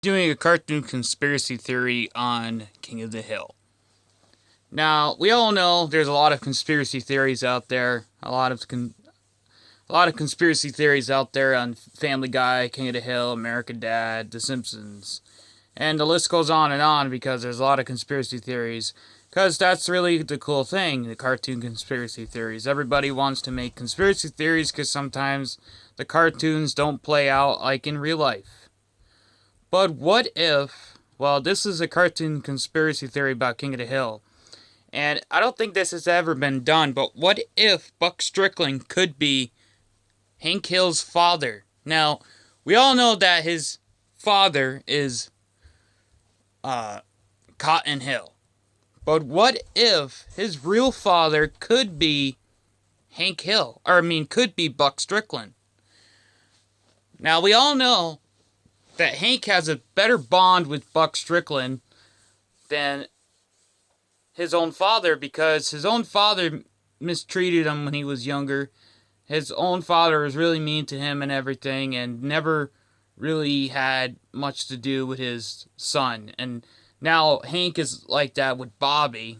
Doing a cartoon conspiracy theory on King of the Hill. Now, we all know there's a lot of conspiracy theories out there. A lot of conspiracy theories out there on Family Guy, King of the Hill, American Dad, The Simpsons. And the list goes on because there's a lot of conspiracy theories. Because that's really the cool thing, the cartoon conspiracy theories. Everybody wants to make conspiracy theories because sometimes the cartoons don't play out like in real life. But what if, well, this is a cartoon conspiracy theory about King of the Hill. And I don't think this has ever been done, but what if Buck Strickland could be Hank Hill's father? Now, we all know that his father is Cotton Hill. But what if his real father could be Hank Hill? Could be Buck Strickland. Now, we all know that Hank has a better bond with Buck Strickland than his own father because his own father mistreated him when he was younger. His own father was really mean to him and everything and never really had much to do with his son. And now Hank is like that with Bobby.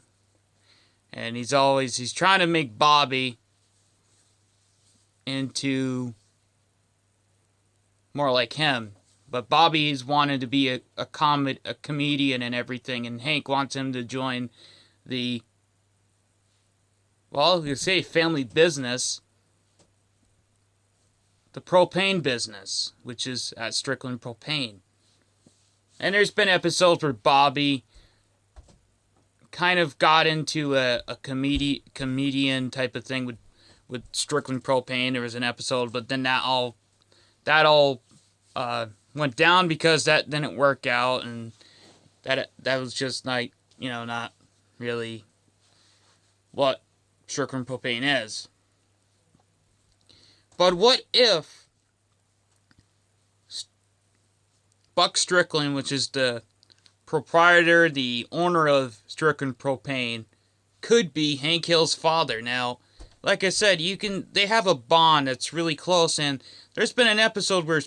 And he's trying to make Bobby into more like him. But Bobby's wanted to be a comedian and everything, and Hank wants him to join the, well, you say family business, the propane business, which is at Strickland Propane. And there's been episodes where Bobby kind of got into a comedian type of thing with Strickland Propane. There was an episode, but then that all went down because that didn't work out, and that was just like, not really what Strickland Propane is. But what if Buck Strickland, which is the proprietor, the owner of Strickland Propane, could be Hank Hill's father? Now, like I said, they have a bond that's really close, and there's been an episode where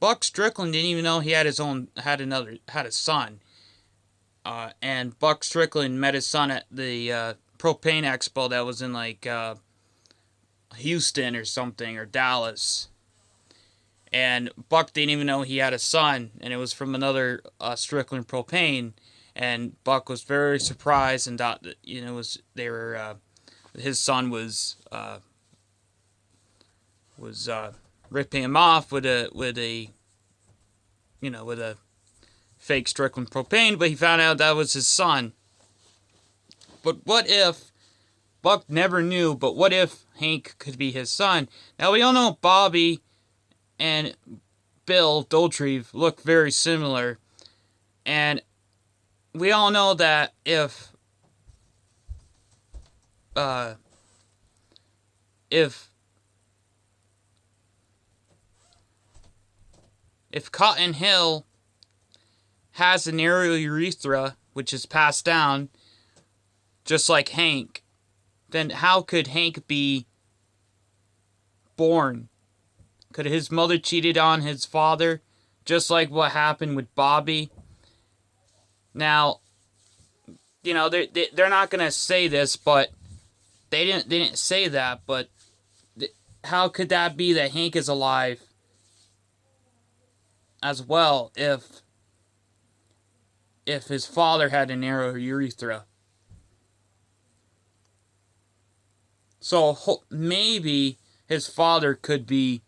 Buck Strickland didn't even know he had a son. And Buck Strickland met his son at the propane expo that was in Houston or something, or Dallas. And Buck didn't even know he had a son, and it was from another Strickland Propane. And Buck was very surprised and thought that his son was ripping him off with a fake Strickland Propane, but he found out that was his son. But what if Buck never knew, but what if Hank could be his son? Now, we all know Bobby and Bill Dauterive look very similar, and we all know that if Cotton Hill has a narrow urethra, which is passed down, just like Hank, then how could Hank be born? Could his mother cheated on his father, just like what happened with Bobby? Now, they're not gonna say this, but they didn't say that. But how could that be that Hank is alive as well if his father had a narrow urethra? So maybe his father could be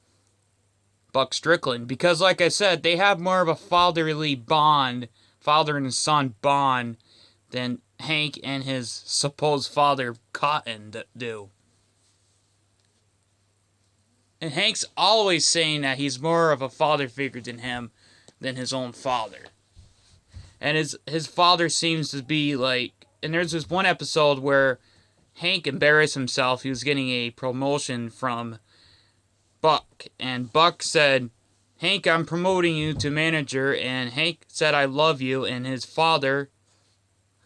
Buck Strickland, because like I said, they have more of a fatherly bond, father and son bond, than Hank and his supposed father Cotton do. And Hank's always saying that he's more of a father figure than his own father. And his father seems to be like, and there's this one episode where Hank embarrassed himself. He was getting a promotion from Buck, and Buck said, "Hank, I'm promoting you to manager," and Hank said, "I love you," and his father,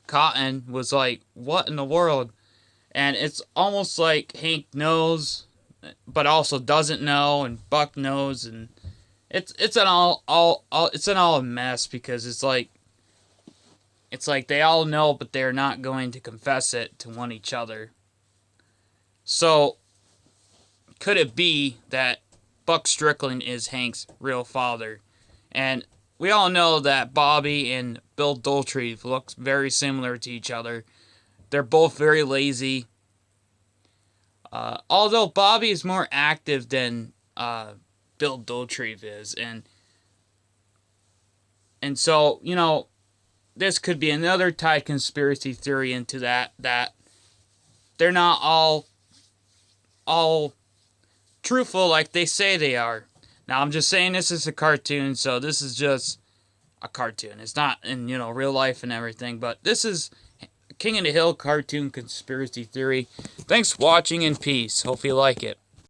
Cotton, was like, "What in the world?" And it's almost like Hank knows, but also doesn't know, and Buck knows, and it's an all a mess, because it's like they all know, but they're not going to confess it to one each other. So could it be that Buck Strickland is Hank's real father? And we all know that Bobby and Bill Daltrey look very similar to each other. They're both very lazy. Although Bobby is more active than Bill Daltrey is, and so, you know, this could be another tied conspiracy theory into that they're not all truthful like they say they are. Now, I'm just saying this is a cartoon, so this is just a cartoon. It's not in, you know, real life and everything, but this is King of the Hill cartoon conspiracy theory. Thanks for watching, and peace. Hope you like it.